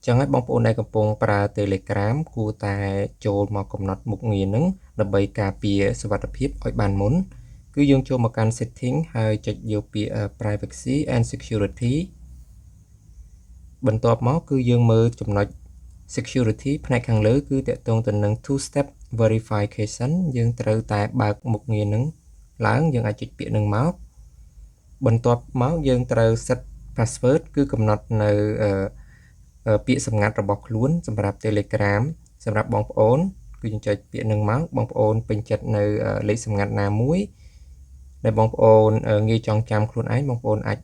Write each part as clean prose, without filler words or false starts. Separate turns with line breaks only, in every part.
ចឹងហើយបងប្អូនដែលកំពុងប្រើ Telegram គួរតែចូលមកកំណត់មុខងារហ្នឹងដើម្បីការពារសុវត្ថិភាពឲ្យបានមុនគឺយើងចូលមកកាន់ setting ហើយចុចយកពាក្យ privacy and security បន្ទាប់មកគឺយើងមើលចំណុច security ផ្នែកខាងលើគឺតាក់ទងទៅនឹង two step verification យើងត្រូវតែបើកមុខងារហ្នឹងឡើងយើងអាចចុចពាក្យហ្នឹងមកបន្ទាប់មកយើងត្រូវ set password គឺកំណត់នៅពាក្យសម្ងាត់របស់ខ្លួនសម្រាប់ Telegram សម្រាប់បងប្អូនគឺយើងចុចពាក្យហ្នឹងមកបងប្អូនពេញចិត្តនៅលេខសម្ងាត់ណាមួយដែលបងប្អូនងាយចងចាំខ្លួនឯងបងប្អូនអាច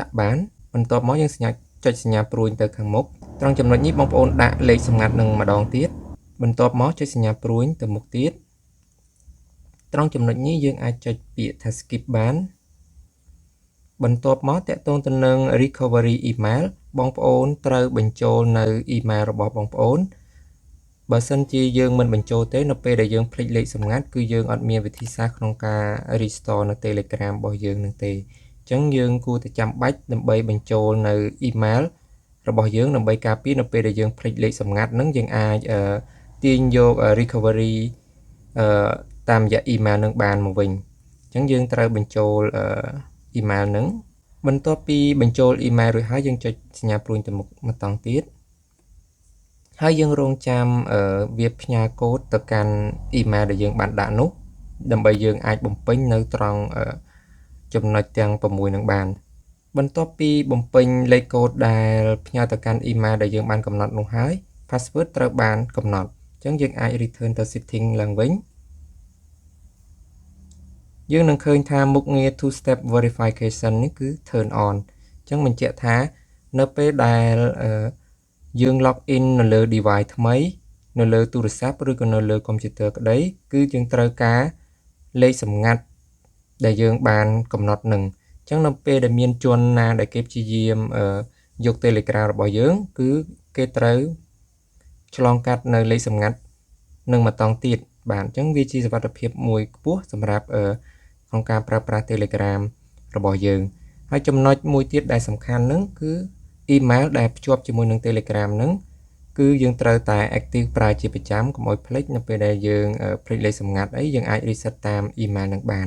ដាក់បានបន្ទាប់មកយើងចុចសញ្ញាព្រួយទៅខាងមុខត្រង់ចំណុចនេះបងប្អូនដាក់លេខសម្ងាត់នឹងម្ដងទៀតបន្ទាប់មកចុចសញ្ញាព្រួយទៅមុខទៀតត្រង់ចំណុចនេះយើងអាចចុចពាក្យថា skip បានបន្ទាប់មកតាក់ទងទៅនឹង recovery email បងប្អូនត្រូវបញ្ចូលនៅ email របស់បងប្អូនបើសិនជាយើងមិនបញ្ចូលទេនៅពេលដែលយើងភ្លេចលេខសម្ងាត់គឺយើងអត់មានវិធីសាស្ត្រក្នុងការ restore នៅ Telegram របស់យើងនឹងទេអញ្ចឹងយើងគួរតែចាំបាច់ដើម្បីបញ្ចូលនៅ email របស់យើងដើម្បីការពារនៅពេលដែលយើងភ្លេចលេខសម្ងាត់ហ្នឹងយើងអាចទាញយក recovery តាមរយៈ email នឹងបានមកវិញអញ្ចឹងយើងត្រូវបញ្ចូល email ហ្នឹងបន្ទាប់ពីបញ្ចូល email រួចហើយយើងចុចសញ្ញាព្រួយទៅមុខម្ដងទៀតហើយយើងរងចាំវាផ្ញើកូដទៅកាន់ email ដែលយើងបានដាក់នោះដើម្បីយើងអាចបំពេញនៅត្រង់ចំណុចទាំង6នឹងបានបន្ទាប់ពីបំពេញលេខកូដដែលផ្ញើទៅកាន់ email ដែលយើងបានកំណត់នោះហើយ password ត្រូវបានកំណត់អញ្ចឹងយើងអាច return ទៅ setting ឡើងវិញយើងនឹងឃើញថាមុខងារ two step verification នេះគឺ turn on អញ្ចឹងបញ្ជាក់ថានៅពេលដែលយើង log in នៅលើ device ថ្មីនៅលើទូរស័ព្ទឬក៏នៅលើ computer ក្តីគឺយើងត្រូវការលេខសម្ងាត់ដែលយើងបានកំណត់នឹងអញ្ចឹងនៅពេលដែលមានជនណាដែលគេព្យាយាមយក Telegram របស់យើងគឺគេត្រូវឆ្លងកាត់នៅលេខសម្ងាត់នឹងម្ដងទៀតបាទអញ្ចឹងវាជាសុវត្ថិភាពមួយខ្ពស់សម្រាប់ក្នុងការប្រើប្រាស់ Telegram របស់យើងហើយចំណុចមួយទៀតដែលសំខាន់ហ្នឹងគឺ email ដែលភ្ជាប់ជាមួយនឹង Telegram ហ្នឹងគឺយើងត្រូវតែ active ប្រើជាប្រចាំកុំឲ្យភ្លេចនៅពេលដែលយើងភ្លេចលេខសម្ងាត់អីយើងអាច reset តាម email នឹងបាន